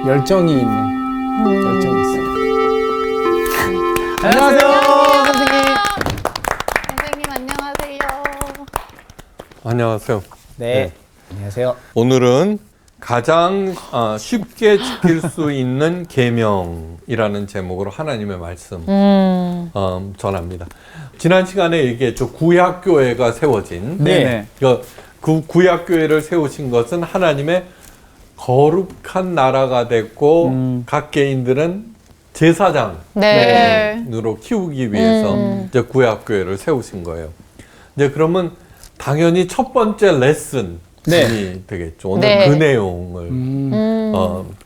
열정이 있네. 열정이 있어. 안녕하세요, 선생님. 선생님 안녕하세요. 안녕하세요. 네. 안녕하세요. 오늘은 가장 쉽게 지킬 수 있는 계명이라는 제목으로 하나님의 말씀 전합니다. 지난 시간에 얘기했죠. 구약교회가 세워진 네. 그 구약교회를 세우신 것은 하나님의 거룩한 나라가 됐고 각 개인들은 제사장으로 네. 키우기 위해서 이제 구약교회를 세우신 거예요. 이제 그러면 당연히 첫 번째 레슨이 되겠죠. 오늘 네. 그 내용을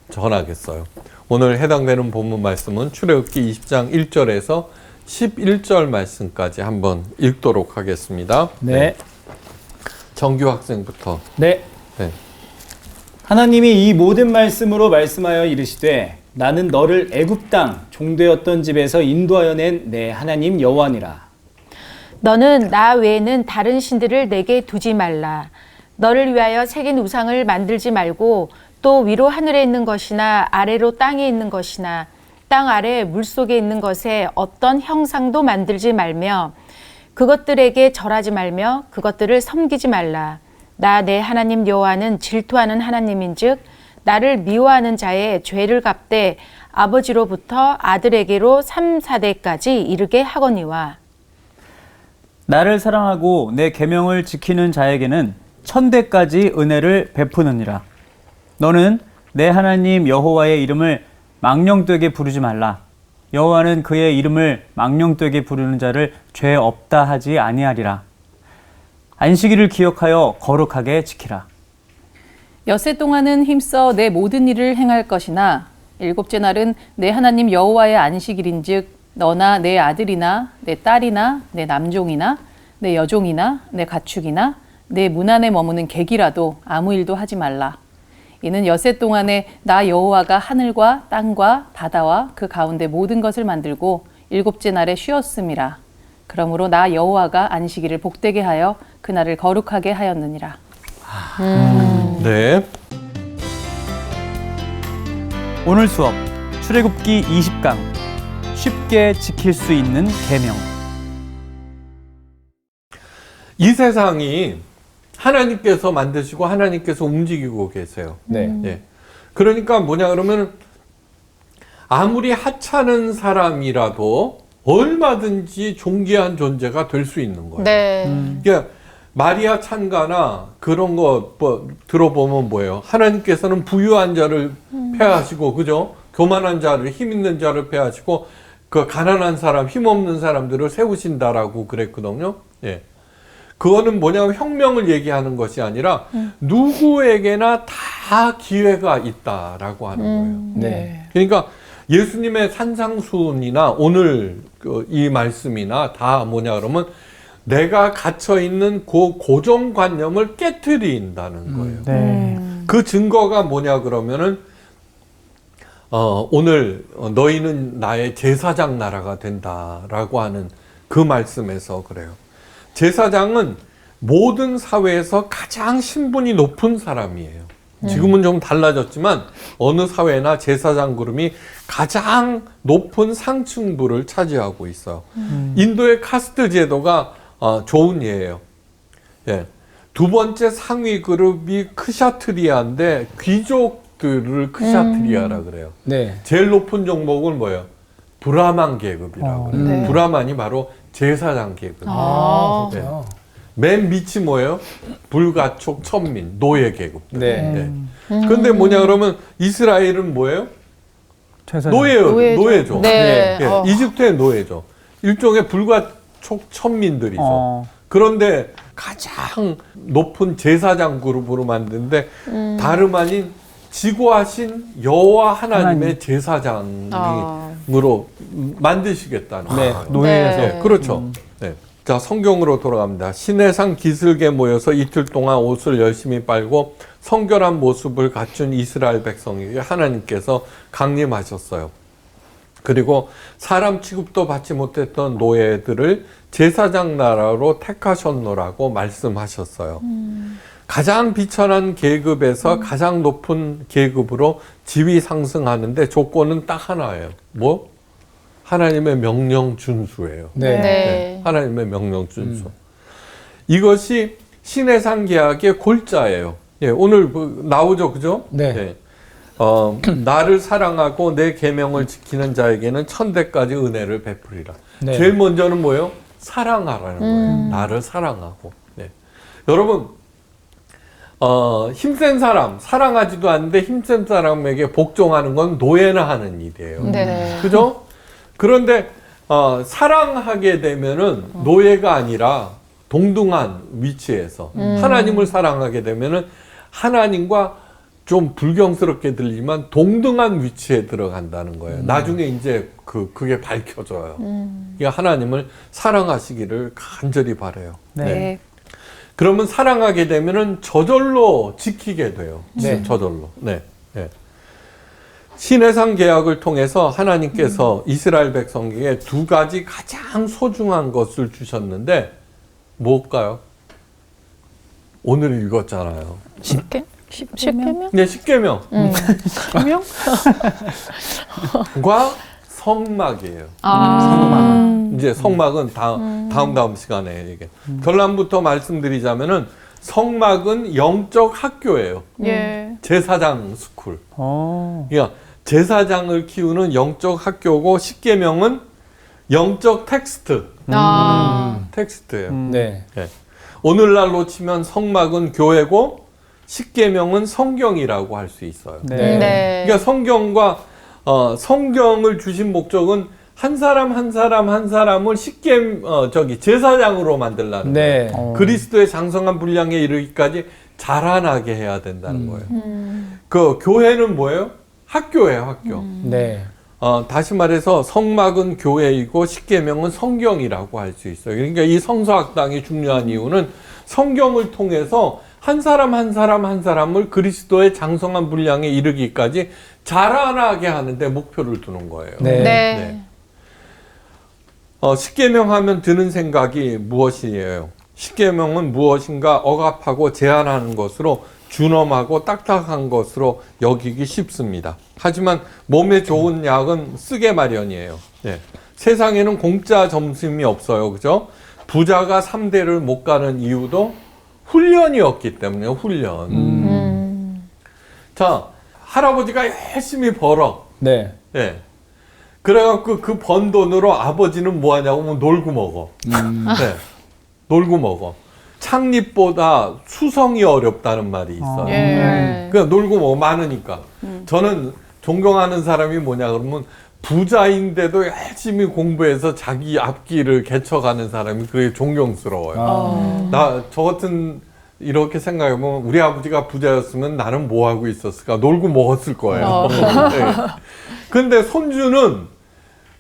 전하겠어요. 오늘 해당되는 본문 말씀은 출애굽기 20장 1절에서 11절 말씀까지 한번 읽도록 하겠습니다. 네. 정규 학생부터. 네. 네. 하나님이 이 모든 말씀으로 말씀하여 이르시되 나는 너를 애굽 땅 종되었던 집에서 인도하여 낸 내 하나님 여호와니라. 너는 나 외에는 다른 신들을 내게 두지 말라. 너를 위하여 새긴 우상을 만들지 말고 또 위로 하늘에 있는 것이나 아래로 땅에 있는 것이나 땅 아래 물속에 있는 것에 어떤 형상도 만들지 말며 그것들에게 절하지 말며 그것들을 섬기지 말라. 나 내 하나님 여호와는 질투하는 하나님인즉 나를 미워하는 자의 죄를 갚되 아버지로부터 아들에게로 3, 4대까지 이르게 하거니와. 나를 사랑하고 내 계명을 지키는 자에게는 1000대까지 은혜를 베푸느니라. 너는 내 하나님 여호와의 이름을 망령되게 부르지 말라. 여호와는 그의 이름을 망령되게 부르는 자를 죄 없다 하지 아니하리라. 안식일을 기억하여 거룩하게 지키라. 엿새 동안은 힘써 내 모든 일을 행할 것이나 일곱째 날은 내 하나님 여호와의 안식일인즉 너나 내 아들이나 내 딸이나 내 남종이나 내 여종이나 내 가축이나 내 문 안에 머무는 객이라도 아무 일도 하지 말라. 이는 엿새 동안에 나 여호와가 하늘과 땅과 바다와 그 가운데 모든 것을 만들고 일곱째 날에 쉬었음이라. 그러므로 나 여호와가 안식일을 복되게 하여 그날을 거룩하게 하였느니라. 네. 오늘 수업 출애굽기 20강 쉽게 지킬 수 있는 계명. 이 세상이 하나님께서 만드시고 하나님께서 움직이고 계세요. 네. 예. 그러니까 뭐냐 그러면 아무리 하찮은 사람이라도 얼마든지 존귀한 존재가 될 수 있는 거예요. 네. 그러니까 마리아 찬가나 그런 거 들어보면 뭐예요? 하나님께서는 부유한 자를 폐하시고, 그죠? 교만한 자를, 힘 있는 자를 폐하시고, 그 가난한 사람, 힘없는 사람들을 세우신다라고 그랬거든요. 예. 그거는 뭐냐면 혁명을 얘기하는 것이 아니라 누구에게나 다 기회가 있다라고 하는 거예요. 네. 그러니까 예수님의 산상순이나 오늘 이 말씀이나 다 뭐냐 그러면 내가 갇혀있는 그 고정관념을 깨트린다는 거예요. 네. 그 증거가 뭐냐 그러면은 오늘 너희는 나의 제사장 나라가 된다라고 하는 그 말씀에서 그래요. 제사장은 모든 사회에서 가장 신분이 높은 사람이에요. 지금은 좀 달라졌지만 어느 사회나 제사장 그룹이 가장 높은 상층부를 차지하고 있어요. 인도의 카스트 제도가 좋은 예예요. 예. 두 번째 상위 그룹이 크샤트리아인데 귀족들을 크샤트리아라 그래요. 네. 제일 높은 종목은 뭐예요? 브라만 계급이라고 그래요. 네. 브라만이 바로 제사장 계급. 아, 그렇죠. 맨 밑이 뭐예요? 불가촉 천민, 노예 계급. 네. 근데 뭐냐 그러면 이스라엘은 뭐예요? 최선을. 노예죠. 네. 예, 이집트의 노예죠. 일종의 불가촉 천민들이죠. 그런데 가장 높은 제사장 그룹으로 만드는데 다름 아닌 지고하신 여호와 하나님의 제사장으로 만드시겠다는 네. 거예요. 노예에서. 네, 그렇죠. 네. 자, 성경으로 돌아갑니다. 시내산 기슭에 모여서 이틀 동안 옷을 열심히 빨고 성결한 모습을 갖춘 이스라엘 백성에게 하나님께서 강림하셨어요. 그리고 사람 취급도 받지 못했던 노예들을 제사장 나라로 택하셨노라고 말씀하셨어요. 가장 비천한 계급에서 가장 높은 계급으로 지위 상승하는데 조건은 딱 하나예요. 뭐? 하나님의 명령 준수예요. 네. 네. 하나님의 명령 준수. 이것이 신해상 계약의 골자예요. 예, 오늘 나오죠, 그죠? 네. 예. 나를 사랑하고 내 계명을 지키는 자에게는 천대까지 은혜를 베풀이라. 네. 제일 먼저는 뭐예요? 사랑하라는 거예요. 나를 사랑하고. 네. 여러분, 힘센 사람, 사랑하지도 않는데 힘센 사람에게 복종하는 건 노예나 하는 일이에요. 네. 그죠? 그런데 사랑하게 되면은 노예가 아니라 동등한 위치에서 하나님을 사랑하게 되면은 하나님과 좀 불경스럽게 들리지만 동등한 위치에 들어간다는 거예요. 나중에 이제 그게 밝혀져요. 그러니까 하나님을 사랑하시기를 간절히 바라요. 네. 그러면 사랑하게 되면은 저절로 지키게 돼요. 네. 저절로. 네. 네. 신해상 계약을 통해서 하나님께서 이스라엘 백성에게 두 가지 가장 소중한 것을 주셨는데 뭘까요? 오늘 읽었잖아요. 십계명? 네, 십계명. 계명? 과 성막이에요. 이제 성막은 다음 시간에 얘기해. 결론부터 말씀드리자면은 성막은 영적 학교예요. 예. 제사장 스쿨. 어. 그러니까 제사장을 키우는 영적 학교고 십계명은 영적 텍스트. 텍스트예요. 네. 예. 오늘날로 치면 성막은 교회고 십계명은 성경이라고 할 수 있어요. 네. 네. 그러니까 성경과 성경을 주신 목적은 한 사람 한 사람을 제사장으로 만들라는 네. 거예요. 그리스도의 장성한 분량에 이르기까지 자라나게 해야 된다는 거예요. 그 교회는 뭐예요? 학교예요, 학교. 네. 다시 말해서 성막은 교회이고 십계명은 성경이라고 할 수 있어요. 그러니까 이 성서학당이 중요한 이유는 성경을 통해서 한 사람 한 사람을 그리스도의 장성한 분량에 이르기까지 자라나게 하는데 목표를 두는 거예요. 네. 네. 십계명 하면 드는 생각이 무엇이에요? 십계명은 무엇인가 억압하고 제한하는 것으로 준엄하고 딱딱한 것으로 여기기 쉽습니다. 하지만 몸에 좋은 약은 쓰게 마련이에요. 네. 세상에는 공짜 점심이 없어요. 그죠? 부자가 3대를 못 가는 이유도 훈련이었기 때문에 훈련. 자, 할아버지가 열심히 벌어. 네. 네. 그래갖고 그 번 돈으로 아버지는 뭐 하냐고 하면 놀고 먹어. 네. 놀고 먹어. 창립보다 수성이 어렵다는 말이 있어요. 예. 그냥 놀고 먹어. 많으니까. 저는 존경하는 사람이 뭐냐 그러면 부자인데도 열심히 공부해서 자기 앞길을 개척하는 사람이 그게 존경스러워요. 저 같은 이렇게 생각해보면 우리 아버지가 부자였으면 나는 뭐 하고 있었을까? 놀고 먹었을 거예요. 네. 근데 손주는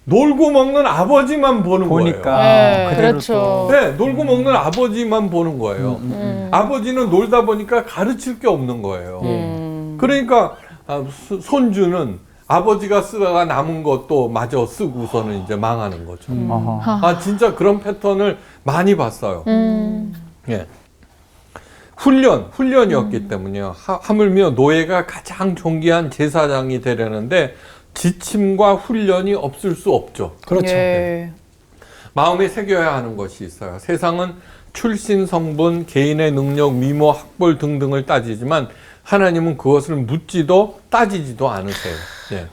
놀고 먹는 아버지만 보는 보니까 거예요. 네, 그대로 그렇죠. 또. 네, 놀고 먹는 아버지만 보는 거예요. 아버지는 놀다 보니까 가르칠 게 없는 거예요. 그러니까 손주는 아버지가 쓰다가 남은 것도 마저 쓰고서는 이제 망하는 거죠. 아하. 진짜 그런 패턴을 많이 봤어요. 예. 훈련이었기 때문에요. 하물며 노예가 가장 존귀한 제사장이 되려는데 지침과 훈련이 없을 수 없죠. 그렇죠. 예. 마음에 새겨야 하는 것이 있어요. 세상은 출신, 성분, 개인의 능력, 미모, 학벌 등등을 따지지만 하나님은 그것을 묻지도 따지지도 않으세요. 예.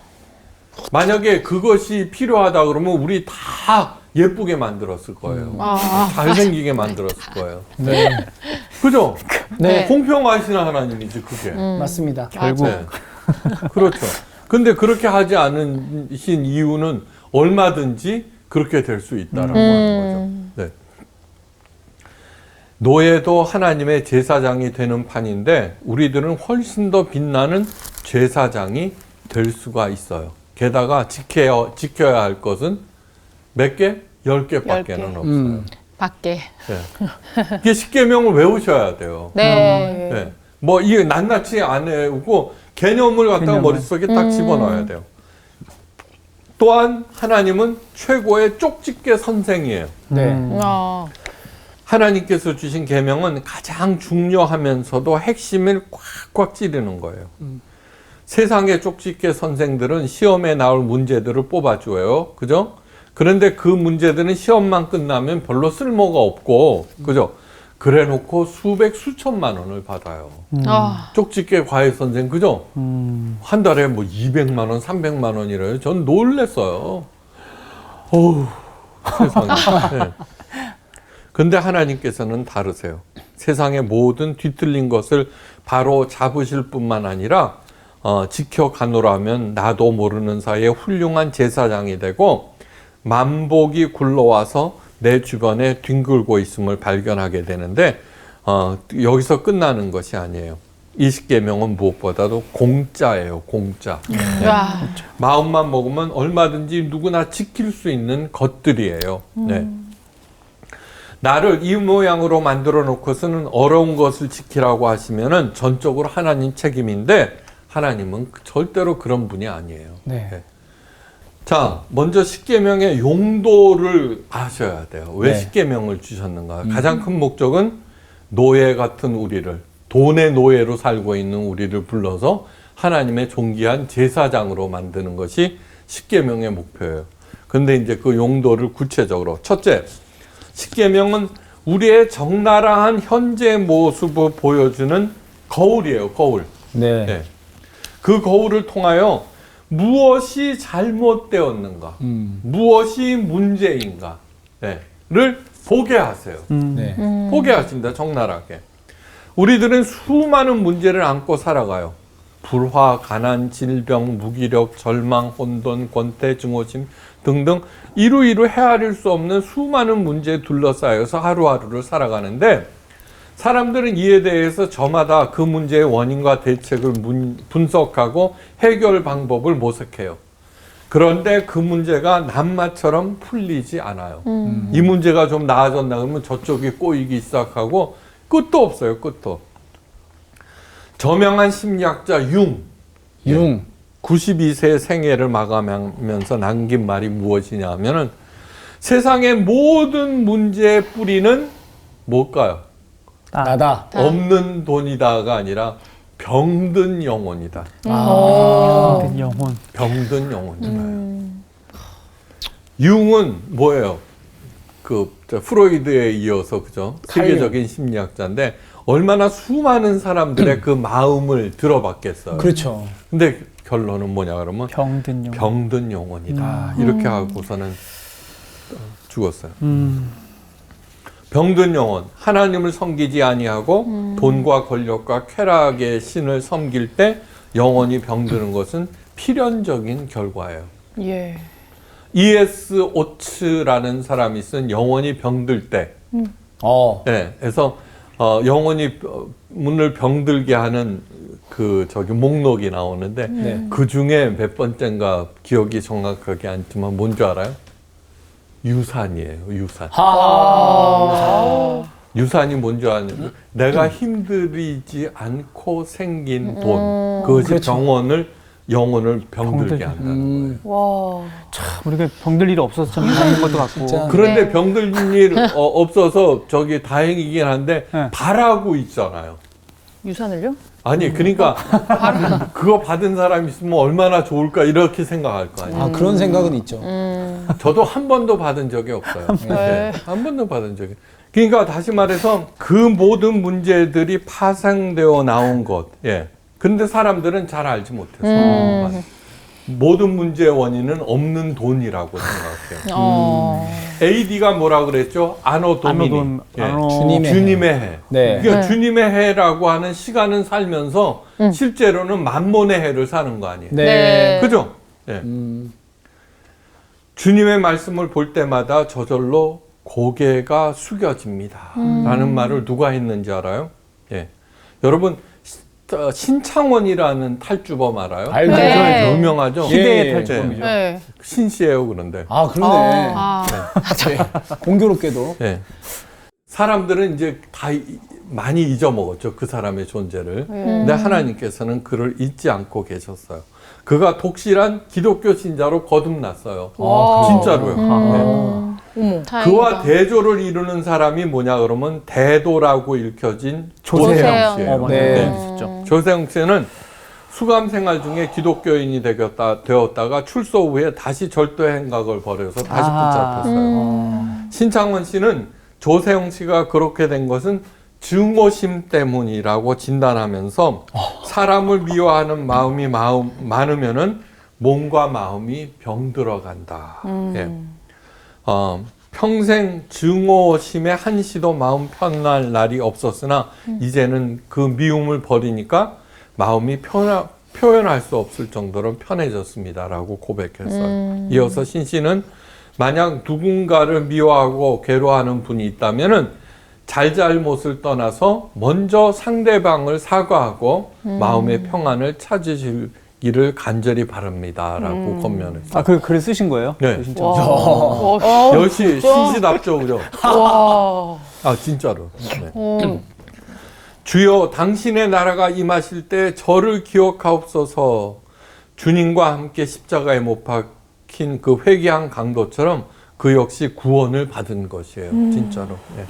만약에 그것이 필요하다 그러면 우리 다 예쁘게 만들었을 거예요. 잘생기게 만들었을 거예요. 네. 그죠? 네. 공평하신 하나님이지 그게. 맞습니다. 결국 네. 그렇죠. 근데 그렇게 하지 않으신 이유는 얼마든지 그렇게 될 수 있다라고 하는 거죠. 네. 노예도 하나님의 제사장이 되는 판인데 우리들은 훨씬 더 빛나는 제사장이 될 수가 있어요. 게다가 지켜야 할 것은 몇 개? 10개밖에는 없어요. 밖에. 네. 이게 십계명을 외우셔야 돼요. 네. 네. 뭐 이게 낱낱이 안 외우고 개념을 갖다가 머릿속에 딱 집어넣어야 돼요. 또한 하나님은 최고의 쪽집게 선생이에요. 네. 하나님께서 주신 계명은 가장 중요하면서도 핵심을 꽉꽉 찌르는 거예요. 세상의 쪽집게 선생들은 시험에 나올 문제들을 뽑아줘요. 그죠? 그런데 그 문제들은 시험만 끝나면 별로 쓸모가 없고, 그죠? 그래 놓고 수백, 수천만 원을 받아요. 쪽집게 과외 선생, 그죠? 한 달에 뭐 200만 원, 300만 원이래요. 전 놀랬어요. 어우, 세상에. 네. 근데 하나님께서는 다르세요. 세상의 모든 뒤틀린 것을 바로 잡으실 뿐만 아니라 지켜가노라면 나도 모르는 사이에 훌륭한 제사장이 되고 만복이 굴러와서 내 주변에 뒹굴고 있음을 발견하게 되는데 여기서 끝나는 것이 아니에요. 이 십계명은 무엇보다도 공짜예요. 공짜. 마음만 먹으면 얼마든지 누구나 지킬 수 있는 것들이에요. 네. 나를 이 모양으로 만들어 놓고서는 어려운 것을 지키라고 하시면은 전적으로 하나님 책임인데 하나님은 절대로 그런 분이 아니에요. 네. 네. 자, 먼저 십계명의 용도를 아셔야 돼요. 왜 네. 십계명을 주셨는가? 가장 큰 목적은 노예 같은 우리를, 돈의 노예로 살고 있는 우리를 불러서 하나님의 존귀한 제사장으로 만드는 것이 십계명의 목표예요. 근데 이제 그 용도를 구체적으로 첫째, 십계명은 우리의 적나라한 현재 모습을 보여주는 거울이에요. 거울. 네. 네. 그 거울을 통하여 무엇이 잘못되었는가, 무엇이 문제인가, 를 보게 하세요. 네. 보게 하신다, 적나라하게. 우리들은 수많은 문제를 안고 살아가요. 불화, 가난, 질병, 무기력, 절망, 혼돈, 권태, 증오심 등등 이루이루 헤아릴 수 없는 수많은 문제에 둘러싸여서 하루하루를 살아가는데 사람들은 이에 대해서 저마다 그 문제의 원인과 대책을 분석하고 해결 방법을 모색해요. 그런데 그 문제가 낱마처럼 풀리지 않아요. 이 문제가 좀 나아졌나 그러면 저쪽이 꼬이기 시작하고 끝도 없어요. 끝도. 저명한 심리학자 융. 92세 생애를 마감하면서 남긴 말이 무엇이냐 하면은 세상의 모든 문제의 뿌리는 뭘까요? 나다. 없는 돈이다가 아니라 병든 영혼이다. 병든 영혼. 병든 영혼이다. 융은 뭐예요? 프로이드에 이어서 그죠? 세계적인 심리학자인데 얼마나 수많은 사람들의 그 마음을 들어봤겠어요. 그렇죠. 근데 결론은 뭐냐 그러면 병든 영혼. 병든 영혼이다. 이렇게 하고서는 죽었어요. 병든 영혼, 하나님을 섬기지 아니하고 돈과 권력과 쾌락의 신을 섬길 때 영혼이 병드는 것은 필연적인 결과예요. 예. E.S. 오츠라는 사람이 쓴 영혼이 병들 때, 네, 그래서 영혼이 문을 병들게 하는 목록이 나오는데 네. 그 중에 몇 번째인가 기억이 정확하게 않지만 뭔지 알아요? 유산이에요. 유산. 유산이 뭔지 아냐면 내가 힘들이지 않고 생긴 돈. 그것이 그렇죠. 영혼을 병들게 한다는 거예요. 와. 참 우리가 병들 일이 없어서 참 이상한 것도 같고. 진짜. 그런데 병들 일 없어서 다행이긴 한데 네. 바라고 있잖아요. 유산을요? 아니 그러니까 그거 받은 사람 있으면 얼마나 좋을까 이렇게 생각할 거 아니에요. 아, 그런 생각은 있죠. 저도 한 번도 받은 적이 없어요. 네. 한 번도 받은 적이. 그러니까 다시 말해서 그 모든 문제들이 파생되어 나온 것. 예. 근데 사람들은 잘 알지 못해서 모든 문제의 원인은 없는 돈이라고 생각해요. AD가 뭐라 그랬죠? 아노 도미니. 주님의 해. 네. 그러니까 주님의 해라고 하는 시간은 살면서 실제로는 만몬의 해를 사는 거 아니에요. 네. 그죠? 예. 주님의 말씀을 볼 때마다 저절로 고개가 숙여집니다. 라는 말을 누가 했는지 알아요? 예. 여러분, 신창원이라는 탈주범 알아요? 알죠. 네. 유명하죠? 희대의 예. 탈주범이죠. 네. 신씨예요, 그런데. 아, 그러네. 아. 네. 공교롭게도. 예. 사람들은 이제 다 많이 잊어먹었죠. 그 사람의 존재를. 근데 하나님께서는 그를 잊지 않고 계셨어요. 그가 독실한 기독교 신자로 거듭났어요. 와. 진짜로요. 네. 어머. 그와 대조를 이루는 사람이 뭐냐 그러면 대도라고 읽혀진 조세영 씨예요. 네. 조세영 씨는 수감 생활 중에 기독교인이 되었다가 출소 후에 다시 절도 행각을 벌여서 다시 붙잡혔어요. 신창원 씨는 조세영 씨가 그렇게 된 것은 증오심 때문이라고 진단하면서 사람을 미워하는 마음이 많으면은 몸과 마음이 병들어간다. 예. 평생 증오심에 한시도 마음 편할 날이 없었으나 이제는 그 미움을 버리니까 마음이 표현할 수 없을 정도로 편해졌습니다라고 고백했어요. 이어서 신 씨는 만약 누군가를 미워하고 괴로워하는 분이 있다면은 잘잘못을 떠나서 먼저 상대방을 사과하고 마음의 평안을 찾으시기를 간절히 바랍니다라고 권면했어요. 아, 그 글을 쓰신 거예요? 네. 진짜. 역시 신시답죠, 그죠? 와. 아, 진짜로. 네. 주여 당신의 나라가 임하실 때 저를 기억하옵소서. 주님과 함께 십자가에 못 박힌 그 회개한 강도처럼 그 역시 구원을 받은 것이에요. 진짜로. 네.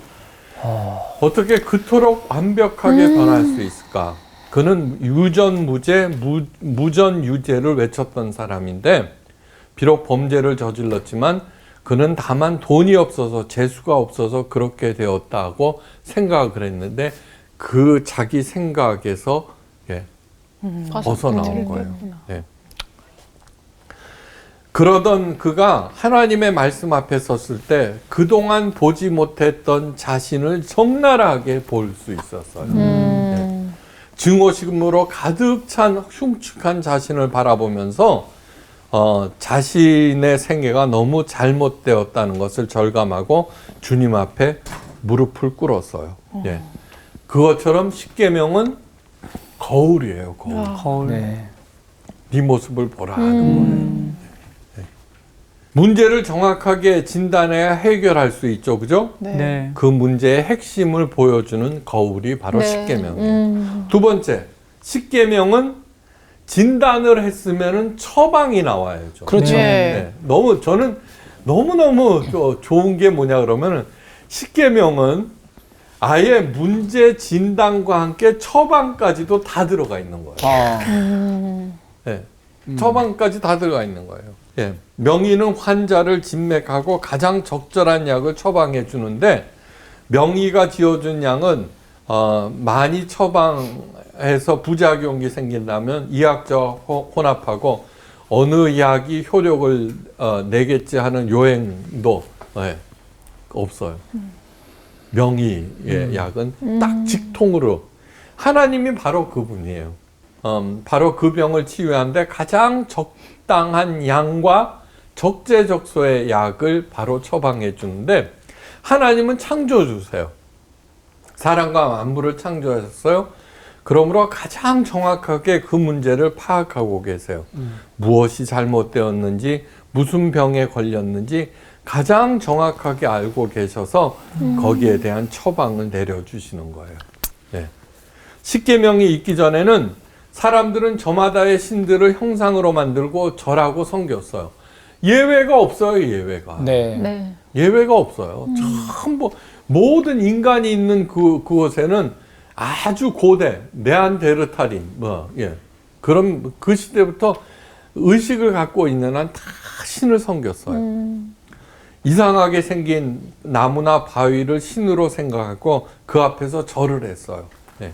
어떻게 그토록 완벽하게 변할 수 있을까? 그는 유전무죄, 무전유죄를 외쳤던 사람인데 비록 범죄를 저질렀지만 그는 다만 돈이 없어서 재수가 없어서 그렇게 되었다고 생각을 했는데 그 자기 생각에서 벗어나온 거예요. 예. 그러던 그가 하나님의 말씀 앞에 섰을 때 그동안 보지 못했던 자신을 적나라하게 볼 수 있었어요. 예. 증오심으로 가득 찬 흉측한 자신을 바라보면서 자신의 생애가 너무 잘못되었다는 것을 절감하고 주님 앞에 무릎을 꿇었어요. 예. 그것처럼 십계명은 거울이에요. 거울. 네. 네 모습을 보라 하는 거예요. 네. 문제를 정확하게 진단해야 해결할 수 있죠. 그죠? 네. 그 문제의 핵심을 보여주는 거울이 바로 십계명이에요. 두 번째, 십계명은 진단을 했으면은 처방이 나와야죠. 그렇죠. 네. 저는 너무너무 좋은 게 뭐냐 그러면은 십계명은 아예 문제 진단과 함께 처방까지도 다 들어가 있는 거예요. 네. 처방까지 다 들어가 있는 거예요. 예. 명의는 환자를 진맥하고 가장 적절한 약을 처방해 주는데 명의가 지어준 약은 많이 처방해서 부작용이 생긴다면 이약저약 혼합하고 어느 약이 효력을 내겠지 하는 요행도 없어요. 명의의 약은 딱 직통으로 하나님이 바로 그분이에요. 바로 그 병을 치유하는데 가장 적당한 양과 적재적소의 약을 바로 처방해 주는데 하나님은 창조주세요. 사람과 만물을 창조하셨어요. 그러므로 가장 정확하게 그 문제를 파악하고 계세요. 무엇이 잘못되었는지 무슨 병에 걸렸는지 가장 정확하게 알고 계셔서 거기에 대한 처방을 내려주시는 거예요. 네. 십계명이 있기 전에는 사람들은 저마다의 신들을 형상으로 만들고 절하고 섬겼어요. 예외가 없어요. 예외가. 네. 예외가 없어요. 전부 모든 인간이 있는 그곳에는 아주 고대 네안데르탈인 그럼 그 시대부터 의식을 갖고 있는 한 다 신을 섬겼어요. 이상하게 생긴 나무나 바위를 신으로 생각하고 그 앞에서 절을 했어요. 네.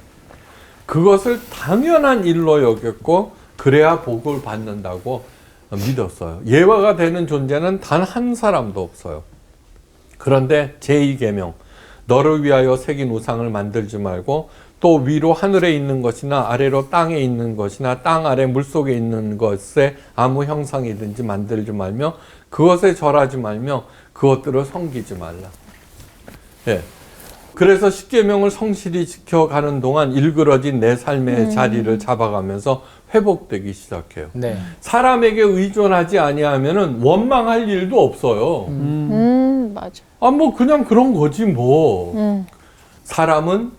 그것을 당연한 일로 여겼고 그래야 복을 받는다고 믿었어요. 예화가 되는 존재는 단 한 사람도 없어요. 그런데 제2계명 너를 위하여 새긴 우상을 만들지 말고 또 위로 하늘에 있는 것이나 아래로 땅에 있는 것이나 땅 아래 물속에 있는 것에 아무 형상이든지 만들지 말며 그것에 절하지 말며 그것들을 섬기지 말라. 예. 그래서 십계명을 성실히 지켜가는 동안 일그러진 내 삶의 자리를 잡아가면서 회복되기 시작해요. 네. 사람에게 의존하지 아니하면은 원망할 일도 없어요. 맞아. 뭐 그냥 그런 거지 뭐. 사람은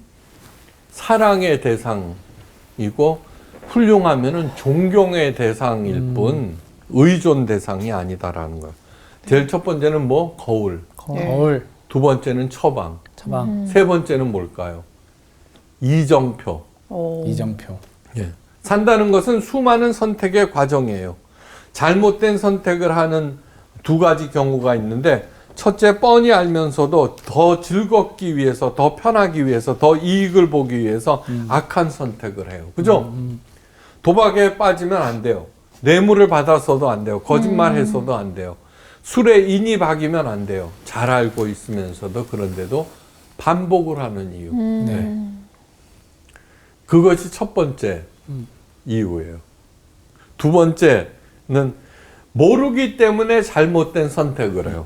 사랑의 대상이고 훌륭하면은 존경의 대상일 뿐 의존 대상이 아니다라는 거예요. 제일 첫 번째는 뭐? 거울. 거울, 두 번째는 처방. 처방, 세 번째는 뭘까요? 이정표. 이정표. 예. 산다는 것은 수많은 선택의 과정이에요. 잘못된 선택을 하는 두 가지 경우가 있는데, 첫째, 뻔히 알면서도 더 즐겁기 위해서, 더 편하기 위해서, 더 이익을 보기 위해서 악한 선택을 해요. 그죠? 도박에 빠지면 안 돼요. 뇌물을 받아서도 안 돼요. 거짓말해서도 안 돼요. 술에 인이 박이면 안 돼요. 잘 알고 있으면서도 그런데도 반복을 하는 이유. 네. 그것이 첫 번째 이유예요. 두 번째는 모르기 때문에 잘못된 선택을 해요.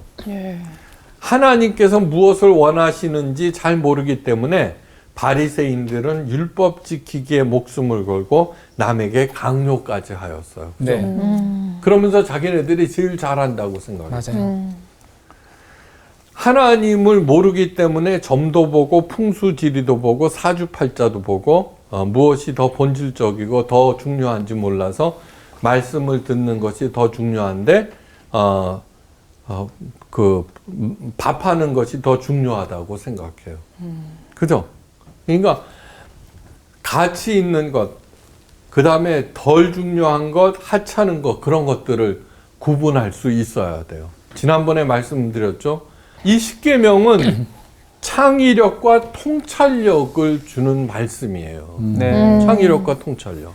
하나님께서 무엇을 원하시는지 잘 모르기 때문에 바리새인들은 율법 지키기에 목숨을 걸고 남에게 강요까지 하였어요. 그죠? 네, 그러면서 자기네들이 제일 잘한다고 생각해요. 맞아요. 하나님을 모르기 때문에 점도 보고 풍수지리도 보고 사주팔자도 보고 무엇이 더 본질적이고 더 중요한지 몰라서 말씀을 듣는 것이 더 중요한데 그 밥하는 것이 더 중요하다고 생각해요. 그죠? 그러니까 가치 있는 것, 그 다음에 덜 중요한 것, 하찮은 것, 그런 것들을 구분할 수 있어야 돼요. 지난번에 말씀드렸죠. 이 십계명은 창의력과 통찰력을 주는 말씀이에요. 네. 창의력과 통찰력.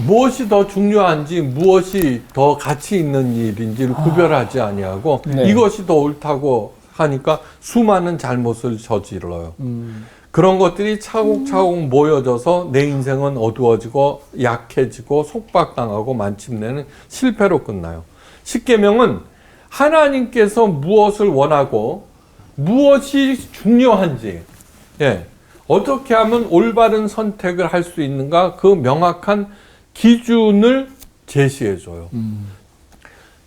무엇이 더 중요한지, 무엇이 더 가치 있는 일인지를 구별하지 아니하고 네. 이것이 더 옳다고 하니까 수많은 잘못을 저질러요. 그런 것들이 차곡차곡 모여져서 내 인생은 어두워지고 약해지고 속박당하고 마침내는 실패로 끝나요. 십계명은 하나님께서 무엇을 원하고 무엇이 중요한지, 예, 어떻게 하면 올바른 선택을 할 수 있는가, 그 명확한 기준을 제시해줘요.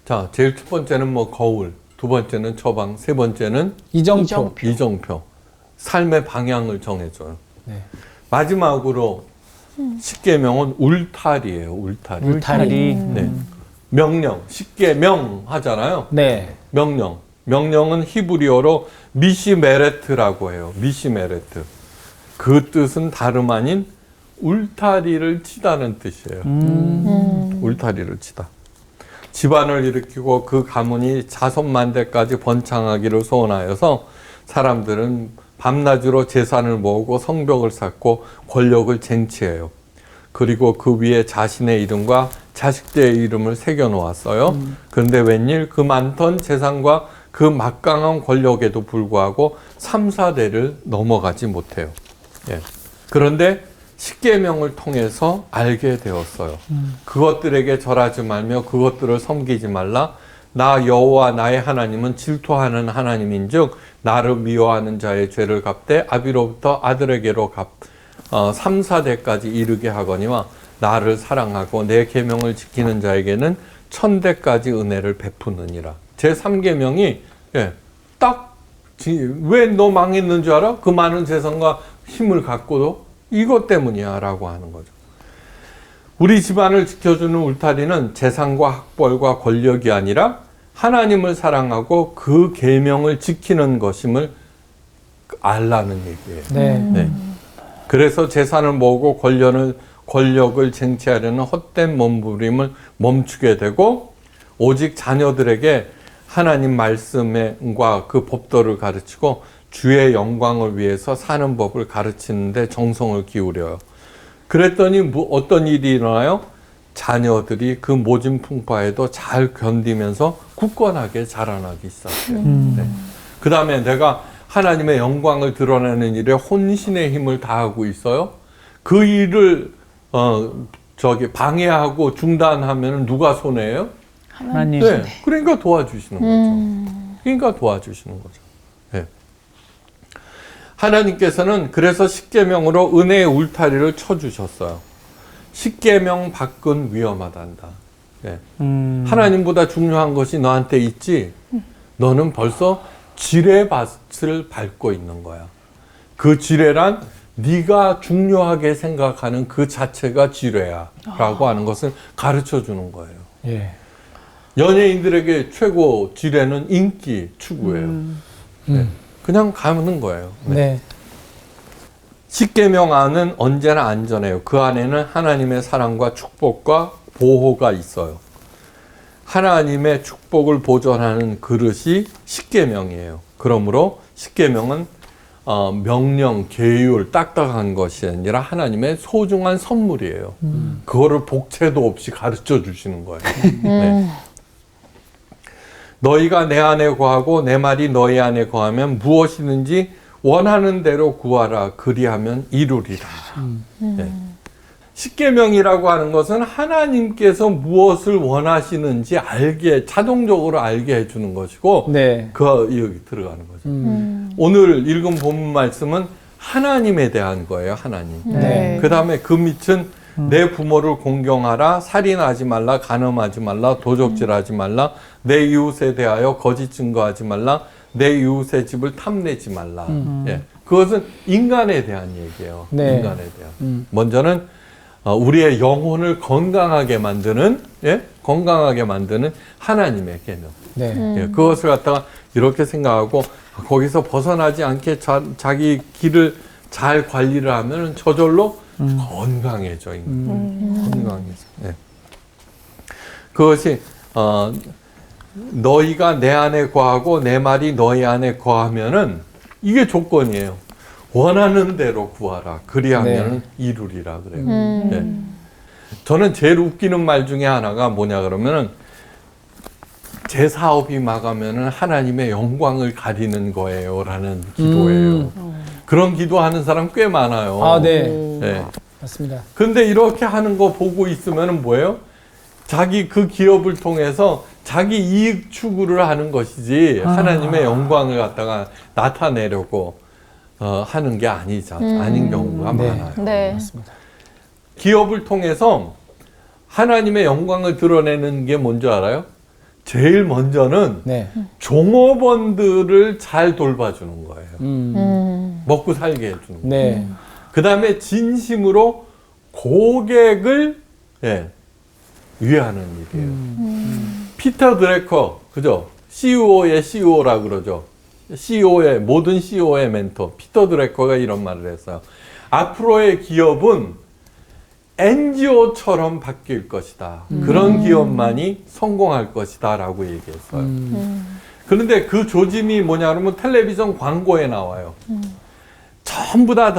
자, 제일 첫 번째는 뭐 거울, 두 번째는 처방, 세 번째는 이정표. 이정표. 삶의 방향을 정해줘요. 네. 마지막으로 십계명은 울타리예요. 울타리. 울타리. 네. 명령, 십계명 하잖아요. 네. 명령. 명령은 히브리어로 미시메레트라고 해요. 미시메레트. 그 뜻은 다름 아닌 울타리를 치다는 뜻이에요. 울타리를 치다. 집안을 일으키고 그 가문이 자손만대까지 번창하기를 소원하여서 사람들은 밤낮으로 재산을 모으고 성벽을 쌓고 권력을 쟁취해요. 그리고 그 위에 자신의 이름과 자식들의 이름을 새겨 놓았어요. 그런데 웬일 그 많던 재산과 그 막강한 권력에도 불구하고 3, 4대를 넘어가지 못해요. 예. 그런데 십계명을 통해서 알게 되었어요. 그것들에게 절하지 말며 그것들을 섬기지 말라. 나 여호와 나의 하나님은 질투하는 하나님인즉 나를 미워하는 자의 죄를 갚되 아비로부터 아들에게로 3, 4대까지 이르게 하거니와 나를 사랑하고 내 계명을 지키는 자에게는 1000대까지 은혜를 베푸느니라. 제3계명이 딱 왜 너 망했는 줄 알아? 그 많은 재산과 힘을 갖고도 이것 때문이야 라고 하는 거죠. 우리 집안을 지켜주는 울타리는 재산과 학벌과 권력이 아니라 하나님을 사랑하고 그 계명을 지키는 것임을 알라는 얘기예요. 네. 네. 그래서 재산을 모으고 권력을 쟁취하려는 헛된 몸부림을 멈추게 되고 오직 자녀들에게 하나님 말씀과 그 법도를 가르치고 주의 영광을 위해서 사는 법을 가르치는데 정성을 기울여요. 그랬더니 어떤 일이 일어나요? 자녀들이 그 모진 풍파에도 잘 견디면서 굳건하게 자라나기 시작해요. 네. 그 다음에 내가 하나님의 영광을 드러내는 일에 혼신의 힘을 다하고 있어요. 그 일을 방해하고 중단하면 누가 손해예요? 하나님. 네. 그러니까 도와주시는 거죠. 그러니까 도와주시는 거죠. 네. 하나님께서는 그래서 십계명으로 은혜의 울타리를 쳐주셨어요. 십계명 밖은 위험하단다. 네. 하나님보다 중요한 것이 너한테 있지. 너는 벌써 지뢰밭을 밟고 있는 거야. 그 지뢰란 네가 중요하게 생각하는 그 자체가 지뢰야라고 하는 것을 가르쳐 주는 거예요. 예. 연예인들에게 최고 지뢰는 인기 추구예요. 네. 그냥 가는 거예요. 네. 네. 십계명 안은 언제나 안전해요. 그 안에는 하나님의 사랑과 축복과 보호가 있어요. 하나님의 축복을 보존하는 그릇이 십계명이에요. 그러므로 십계명은 명령, 계율, 딱딱한 것이 아니라 하나님의 소중한 선물이에요. 그거를 복채도 없이 가르쳐 주시는 거예요. 네. 너희가 내 안에 거하고 내 말이 너희 안에 거하면 무엇이든지 원하는 대로 구하라. 그리하면 이루리라. 네. 십계명이라고 하는 것은 하나님께서 무엇을 원하시는지 자동적으로 알게 해주는 것이고, 네. 여기 들어가는 거죠. 오늘 읽은 본문 말씀은 하나님에 대한 거예요, 하나님. 네. 그 다음에 그 밑은 내 부모를 공경하라, 살인하지 말라, 간음하지 말라, 도적질하지 말라, 내 이웃에 대하여 거짓 증거하지 말라, 내 이웃의 집을 탐내지 말라. 예. 그것은 인간에 대한 얘기예요. 네. 인간에 대한. 먼저는 우리의 영혼을 건강하게 만드는, 예? 건강하게 만드는 하나님의 개념. 네. 예, 그것을 갖다가 이렇게 생각하고 거기서 벗어나지 않게 자기 길을 잘 관리를 하면 저절로 건강해져. 건강해져. 예. 그것이 너희가 내 안에 거하고 내 말이 너희 안에 거하면은 이게 조건이에요. 원하는 대로 구하라. 그리하면 이루리라 그래요. 예. 저는 제일 웃기는 말 중에 하나가 뭐냐 그러면은 제 사업이 망하면은 하나님의 영광을 가리는 거예요라는 기도예요. 그런 기도하는 사람 꽤 많아요. 아, 네. 예. 맞습니다. 근데 이렇게 하는 거 보고 있으면은 뭐예요? 자기 그 기업을 통해서 자기 이익 추구를 하는 것이지 하나님의 영광을 갖다가 나타내려고 하는 게 아닌 경우가 네. 많아요. 네. 맞습니다. 기업을 통해서 하나님의 영광을 드러내는 게 뭔지 알아요? 제일 먼저는 네. 종업원들을 잘 돌봐주는 거예요. 먹고 살게 해주는 거예요. 네. 그 다음에 진심으로 고객을 위하는 일이에요. 피터 드래커, 그죠? CEO의 CEO라 그러죠. 모든 CEO의 멘토, 피터 드래커가 이런 말을 했어요. 앞으로의 기업은 NGO처럼 바뀔 것이다. 그런 기업만이 성공할 것이다. 라고 얘기했어요. 그런데 그 조짐이 뭐냐 그러면 텔레비전 광고에 나와요. 전부 다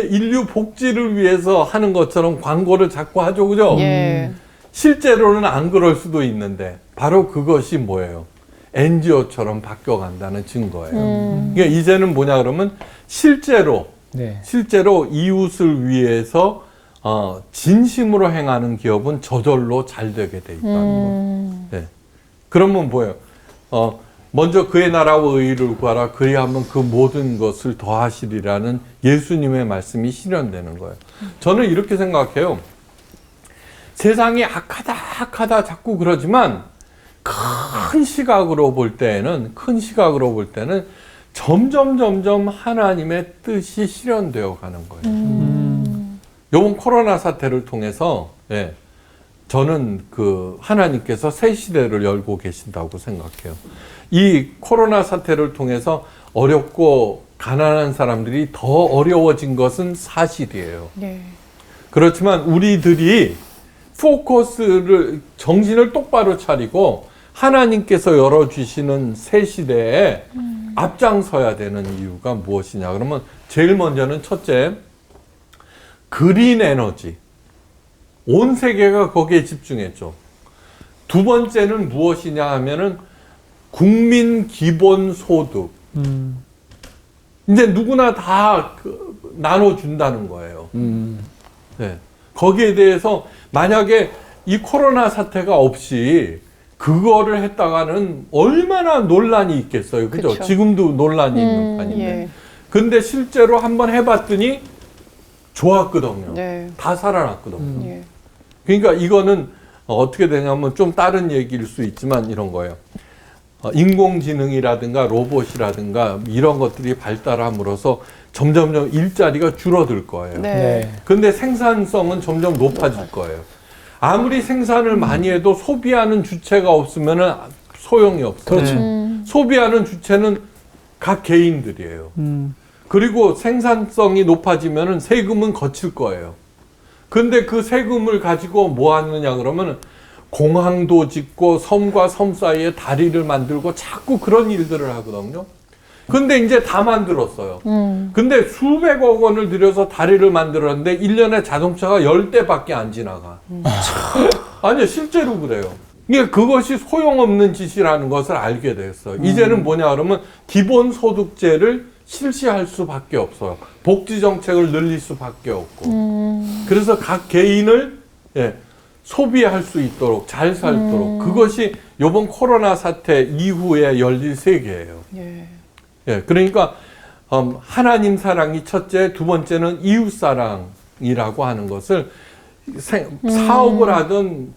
인류 복지를 위해서 하는 것처럼 광고를 자꾸 하죠. 그죠? 예. 실제로는 안 그럴 수도 있는데 바로 그것이 뭐예요? NGO처럼 바뀌어간다는 증거예요. 그러니까 이제는 뭐냐 그러면 실제로 이웃을 위해서 진심으로 행하는 기업은 저절로 잘 되게 돼 있다는 거예요. 네. 그러면 뭐예요? 먼저 그의 나라와 의의를 구하라. 그리하면 그 모든 것을 더하시리라는 예수님의 말씀이 실현되는 거예요. 저는 이렇게 생각해요. 세상이 악하다 자꾸 그러지만 큰 시각으로 볼 때는 점점 하나님의 뜻이 실현되어 가는 거예요. 이번 코로나 사태를 통해서 저는 하나님께서 새 시대를 열고 계신다고 생각해요. 이 코로나 사태를 통해서 어렵고 가난한 사람들이 더 어려워진 것은 사실이에요. 네. 그렇지만 우리들이 정신을 똑바로 차리고 하나님께서 열어주시는 새 시대에 앞장서야 되는 이유가 무엇이냐 그러면 제일 먼저는 첫째, 그린 에너지. 온 세계가 거기에 집중했죠. 두 번째는 무엇이냐 하면은 국민 기본 소득. 이제 누구나 다 나눠준다는 거예요. 네. 거기에 대해서 만약에 이 코로나 사태가 없이 그거를 했다가는 얼마나 논란이 있겠어요. 그죠? 그쵸. 지금도 논란이 있는 판인데. 예. 근데 실제로 한번 해봤더니 좋았거든요. 네. 다 살아났거든요. 예. 그러니까 이거는 어떻게 되냐면 좀 다른 얘기일 수 있지만 이런 거예요. 인공지능이라든가 로봇이라든가 이런 것들이 발달함으로써 점점점 일자리가 줄어들 거예요. 네. 근데 생산성은 점점 높아질 거예요. 아무리 생산을 많이 해도 소비하는 주체가 없으면은 소용이 없어요. 그렇죠. 소비하는 주체는 각 개인들이에요. 그리고 생산성이 높아지면은 세금은 거칠 거예요. 근데 그 세금을 가지고 뭐 하느냐 그러면 공항도 짓고 섬과 섬 사이에 다리를 만들고 자꾸 그런 일들을 하거든요. 근데 이제 다 만들었어요. 근데 수백억 원을 들여서 다리를 만들었는데 1년에 자동차가 10대밖에 안 지나가. 아니요, 실제로 그래요. 그러니까 그것이 소용없는 짓이라는 것을 알게 됐어요. 이제는 뭐냐 그러면 기본소득제를 실시할 수밖에 없어요. 복지정책을 늘릴 수밖에 없고. 그래서 각 개인을 소비할 수 있도록 잘 살도록 그것이 이번 코로나 사태 이후에 열릴 세계예요. 그러니까 하나님 사랑이 첫째, 두 번째는 이웃 사랑이라고 하는 것을 사업을 하든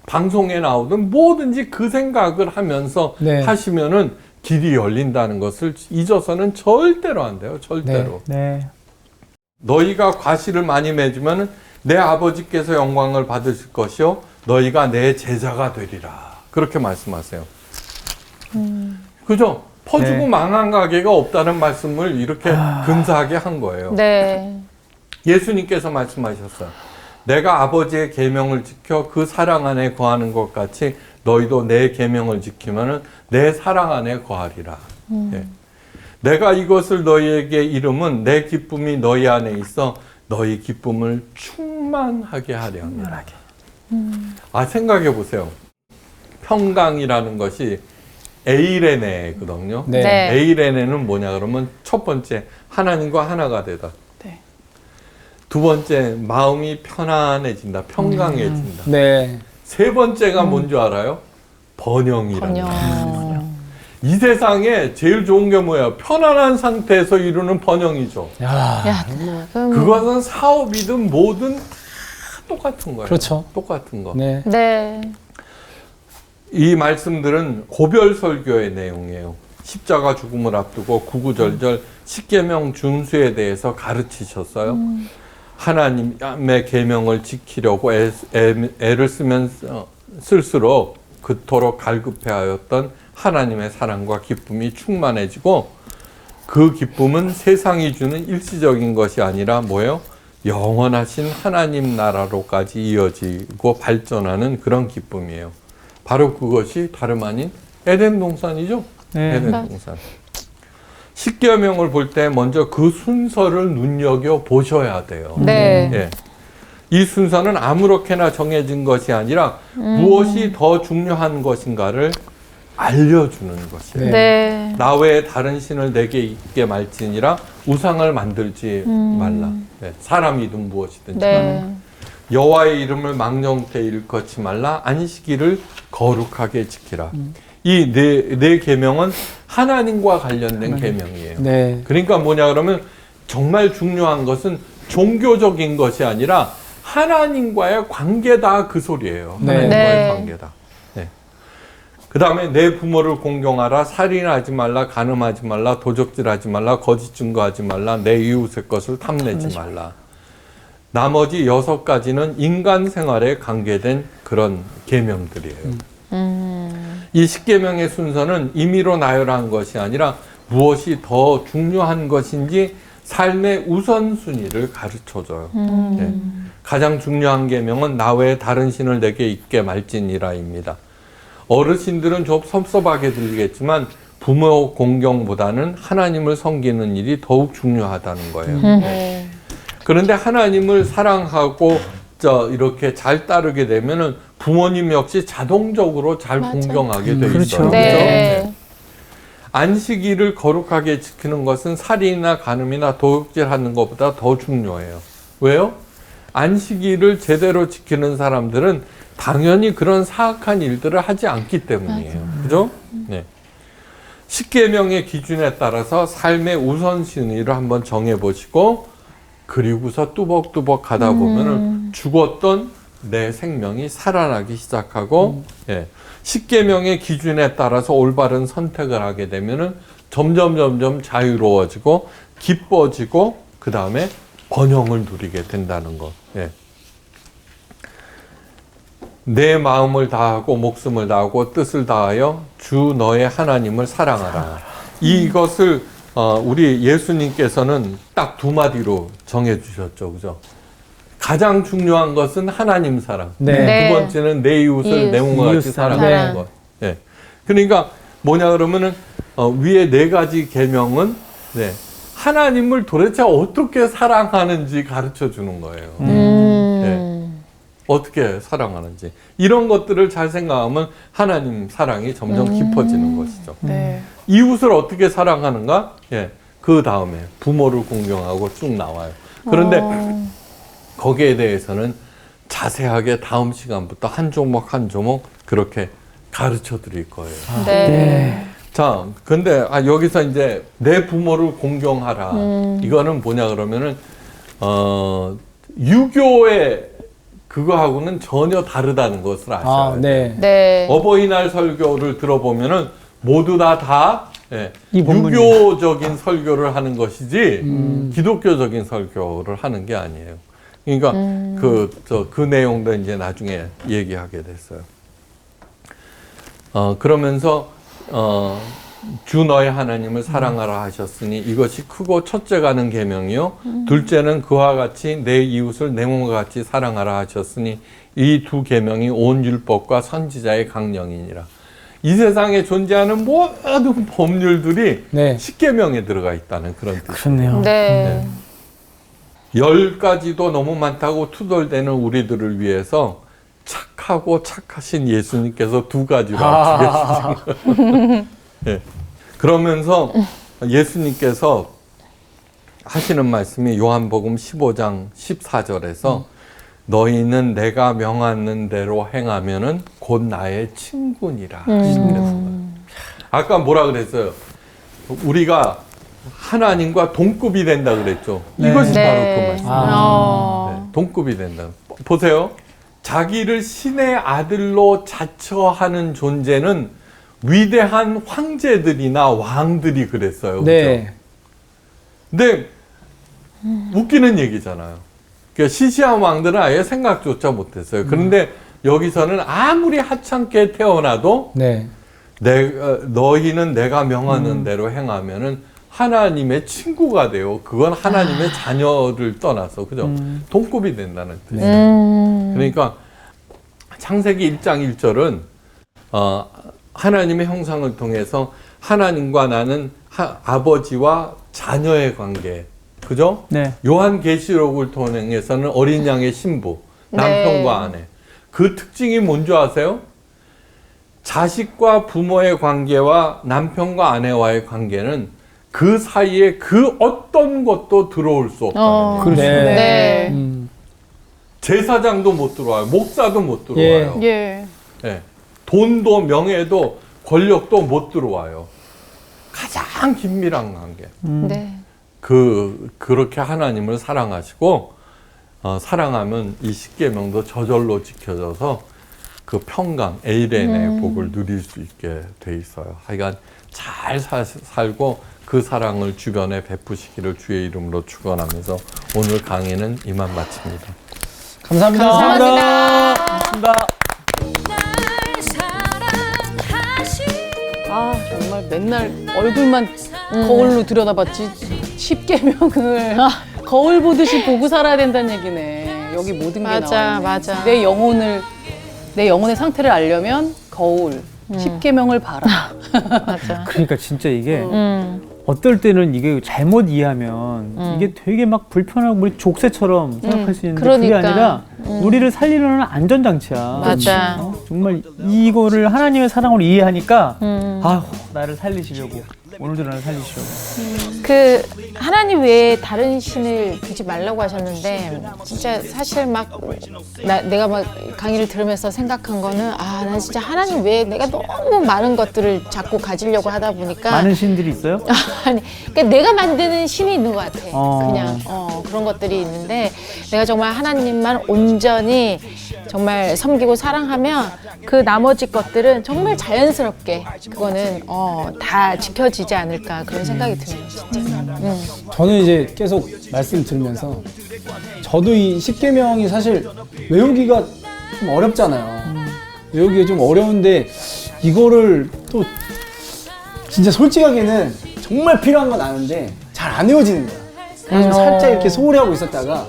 방송에 나오든 뭐든지 그 생각을 하면서 네. 하시면은 길이 열린다는 것을 잊어서는 절대로 안 돼요. 절대로. 네. 너희가 과실을 많이 맺으면 내 아버지께서 영광을 받으실 것이요 너희가 내 제자가 되리라. 그렇게 말씀하세요. 그죠? 퍼주고 네. 망한 가게가 없다는 말씀을 이렇게 근사하게 한 거예요. 네. 예수님께서 말씀하셨어요. 내가 아버지의 계명을 지켜 그 사랑 안에 거하는 것 같이 너희도 내 계명을 지키면 내 사랑 안에 거하리라. 예. 내가 이것을 너희에게 이름은 내 기쁨이 너희 안에 있어 너희 기쁨을 충만하게 하려 함이라. 생각해 보세요. 평강이라는 것이 에이레네거든요. 네. 네. 에이레네는 뭐냐 그러면 첫 번째 하나님과 하나가 되다. 네. 두 번째 마음이 편안해진다. 평강해진다. 네. 세 번째가 뭔지 알아요? 번영이라는 거예요. 번영. 이 세상에 제일 좋은 게 뭐예요? 편안한 상태에서 이루는 번영이죠. 야. 야, 그것은 사업이든 뭐든 다 똑같은 거예요. 그렇죠. 똑같은 거. 네. 네. 이 말씀들은 고별 설교의 내용이에요. 십자가 죽음을 앞두고 구구절절 십계명 준수에 대해서 가르치셨어요. 하나님의 계명을 지키려고 애를 쓸수록 그토록 갈급해하였던 하나님의 사랑과 기쁨이 충만해지고 그 기쁨은 세상이 주는 일시적인 것이 아니라 뭐예요? 영원하신 하나님 나라로까지 이어지고 발전하는 그런 기쁨이에요. 바로 그것이 다름 아닌 에덴 동산이죠. 네. 에덴 동산. 십계명을 볼 때 먼저 그 순서를 눈여겨 보셔야 돼요. 네. 예. 이 순서는 아무렇게나 정해진 것이 아니라 무엇이 더 중요한 것인가를 알려주는 것이에요. 네. 네. 나 외에 다른 신을 내게 있게 말지니라 우상을 만들지 말라. 네, 사람이든 무엇이든 네. 여호와의 이름을 망령되이 일컫지 말라. 안식일을 거룩하게 지키라. 이 네 계명은 하나님과 관련된 계명이에요. 네. 그러니까 뭐냐 그러면 정말 중요한 것은 종교적인 것이 아니라 하나님과의 관계다 그 소리예요. 네. 하나님과의 네. 관계다. 네. 그 다음에 내 부모를 공경하라. 살인하지 말라. 간음하지 말라. 도적질하지 말라. 거짓 증거하지 말라. 내 이웃의 것을 탐내지 말라. 나머지 6가지는 인간 생활에 관계된 그런 계명들이에요. 이 10계명의 순서는 임의로 나열한 것이 아니라 무엇이 더 중요한 것인지 삶의 우선순위를 가르쳐줘요. 네. 가장 중요한 계명은 나 외에 다른 신을 내게 있게 말지니라입니다. 어르신들은 좀 섭섭하게 들리겠지만 부모 공경보다는 하나님을 섬기는 일이 더욱 중요하다는 거예요. 네. 그런데 하나님을 사랑하고 이렇게 잘 따르게 되면은 부모님 역시 자동적으로 잘 공경하게 돼 그렇죠. 있어요. 네. 그렇죠? 안식일을 거룩하게 지키는 것은 살인이나 간음이나 도둑질하는 것보다 더 중요해요. 왜요? 안식일을 제대로 지키는 사람들은 당연히 그런 사악한 일들을 하지 않기 때문이에요. 그죠? 네. 10계명의 기준에 따라서 삶의 우선순위를 한번 정해 보시고 그리고서 뚜벅뚜벅 가다 보면은 죽었던 내 생명이 살아나기 시작하고 예. 십계명의 기준에 따라서 올바른 선택을 하게 되면은 점점 자유로워지고 기뻐지고 그 다음에 번영을 누리게 된다는 것. 예. 내 마음을 다하고 목숨을 다하고 뜻을 다하여 주 너의 하나님을 사랑하라. 이것을 우리 예수님께서는 딱 두 마디로 정해 주셨죠. 그죠? 가장 중요한 것은 하나님 사랑. 네. 네. 두 번째는 내 이웃을 내 몸과 같이 이웃 사랑. 사랑하는 네. 것. 예. 그러니까 뭐냐 그러면은 위에 네 가지 계명은 네. 하나님을 도대체 어떻게 사랑하는지 가르쳐 주는 거예요. 어떻게 사랑하는지 이런 것들을 잘 생각하면 하나님 사랑이 점점 깊어지는 것이죠. 네. 이웃을 어떻게 사랑하는가? 예, 그 다음에 부모를 공경하고 쭉 나와요. 그런데 거기에 대해서는 자세하게 다음 시간부터 한 조목 한 조목 그렇게 가르쳐 드릴 거예요. 네. 자, 근데 여기서 이제 내 부모를 공경하라. 이거는 뭐냐 그러면은 유교의 그거하고는 전혀 다르다는 것을 아셔야 돼요. 네. 네. 어버이날 설교를 들어보면은 모두 다 이 본문이. 유교적인 설교를 하는 것이지 기독교적인 설교를 하는 게 아니에요. 그러니까 그 내용도 이제 나중에 얘기하게 됐어요. 그러면서 주 너의 하나님을 사랑하라 하셨으니 이것이 크고 첫째가는 계명이요 둘째는 그와 같이 내 이웃을 내 몸과 같이 사랑하라 하셨으니 이 두 계명이 온 율법과 선지자의 강령이니라. 이 세상에 존재하는 모든 법률들이 네. 십계명에 들어가 있다는 그런 뜻이에요. 그렇네요. 네. 10가지도 너무 많다고 투덜대는 우리들을 위해서 착하고 착하신 예수님께서 2가지로 주셨어요. 네. 그러면서 예수님께서 하시는 말씀이 요한복음 15장 14절에서 너희는 내가 명하는 대로 행하면은 곧 나의 친구니라 하시면서 아까 뭐라 그랬어요? 우리가 하나님과 동급이 된다 그랬죠. 네. 이것이 네. 바로 그 말씀. 어. 네, 동급이 된다. 보세요. 자기를 신의 아들로 자처하는 존재는 위대한 황제들이나 왕들이 그랬어요. 네. 근데 웃기는 얘기잖아요. 그러니까 시시한 왕들은 아예 생각조차 못했어요. 그런데 여기서는 아무리 하찮게 태어나도 네. 너희는 내가 명하는 대로 행하면은 하나님의 친구가 돼요. 그건 하나님의 자녀를 떠나서 그죠? 동급이 된다는 뜻이에요. 그러니까 창세기 1장 1절은 하나님의 형상을 통해서 하나님과 나는 아버지와 자녀의 관계, 그죠? 네. 요한계시록을 통해서는 어린 양의 신부, 남편과 아내. 그 특징이 뭔지 아세요? 자식과 부모의 관계와 남편과 아내와의 관계는 그 사이에 그 어떤 것도 들어올 수 없다는 거예요. 네. 네. 제사장도 못 들어와요. 목사도 못 들어와요. 예. 예. 돈도 명예도 권력도 못 들어와요. 가장 긴밀한 관계. 네. 그렇게 하나님을 사랑하시고 사랑하면 이 십계명도 저절로 지켜져서 그 평강, 에이렌의 복을 누릴 수 있게 돼 있어요. 하여간 잘 살고 그 사랑을 주변에 베푸시기를 주의 이름으로 축원하면서 오늘 강의는 이만 마칩니다. 감사합니다. 감사합니다. 아 정말 맨날 얼굴만 거울로 들여다봤지 십계명을 거울 보듯이 보고 살아야 된다는 얘기네. 여기 모든 게 맞아, 나와. 맞아. 내 영혼의 상태를 알려면 거울, 십계명을 봐라. 맞아. 그러니까 진짜 이게 어떨 때는 이게 잘못 이해하면 이게 되게 막 불편하고 우리 족쇄처럼 생각할 수 있는데 그게 그러니까. 아니라 우리를 살리는 안전장치야. 맞아. 정말 이거를 하나님의 사랑으로 이해하니까 아휴 나를 살리시려고 오늘도 나를 살리시려고. 그 하나님 외에 다른 신을 두지 말라고 하셨는데 진짜 사실 막 내가 막 강의를 들으면서 생각한 거는 난 진짜 하나님 외에 내가 너무 많은 것들을 자꾸 가지려고 하다 보니까 많은 신들이 있어요? 아니 그러니까 내가 만드는 신이 있는 것 같아. 어. 그냥 그런 것들이 있는데 내가 정말 하나님만 온전히 정말 섬기고 사랑하면 그 나머지 것들은 정말 자연스럽게 그거는 다 지켜지지 않을까 그런 생각이 드네요, 진짜. 저는 이제 계속 말씀 들으면서 저도 이 10계명이 사실 외우기가 좀 어렵잖아요. 외우기가 좀 어려운데 이거를 또 진짜 솔직하게는 정말 필요한 건 아는데 잘 안 외워지는 거야. 그래서 살짝 이렇게 소홀히 하고 있었다가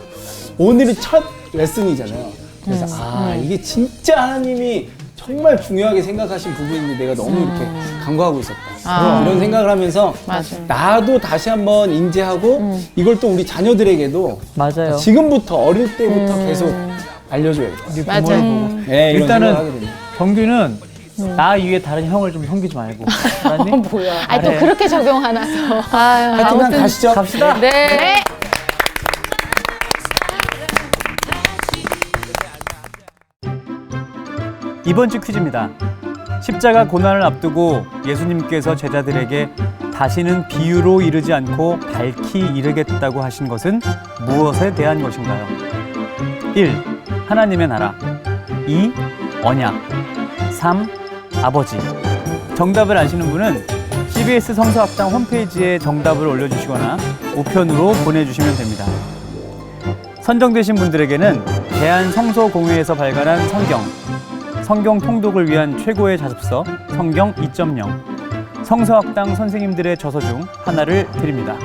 오늘이 첫 레슨이잖아요. 그래서 이게 진짜 하나님이 정말 중요하게 생각하신 부분인데 내가 너무 이렇게 간과하고 있었다. 이런 생각을 하면서 맞아요. 나도 다시 한번 인지하고 이걸 또 우리 자녀들에게도 맞아요. 지금부터 어릴 때부터 계속 알려줘야겠다. 맞아요. 네, 이런 생각을 하게 일단은 됩니다. 경규는 나 이외에 다른 형을 좀 섬기지 말고. 알았니? 뭐야? 또 그렇게 적용하나서. 아유, 하여튼 그냥 가시죠. 갑시다. 네. 이번 주 퀴즈입니다. 십자가 고난을 앞두고 예수님께서 제자들에게 다시는 비유로 이르지 않고 밝히 이르겠다고 하신 것은 무엇에 대한 것인가요? 1. 하나님의 나라. 2. 언약. 3. 아버지. 정답을 아시는 분은 CBS 성서학당 홈페이지에 정답을 올려주시거나 우편으로 보내주시면 됩니다. 선정되신 분들에게는 대한성서공회에서 발간한 성경 통독을 위한 최고의 자습서 성경 2.0 성서학당 선생님들의 저서 중 하나를 드립니다.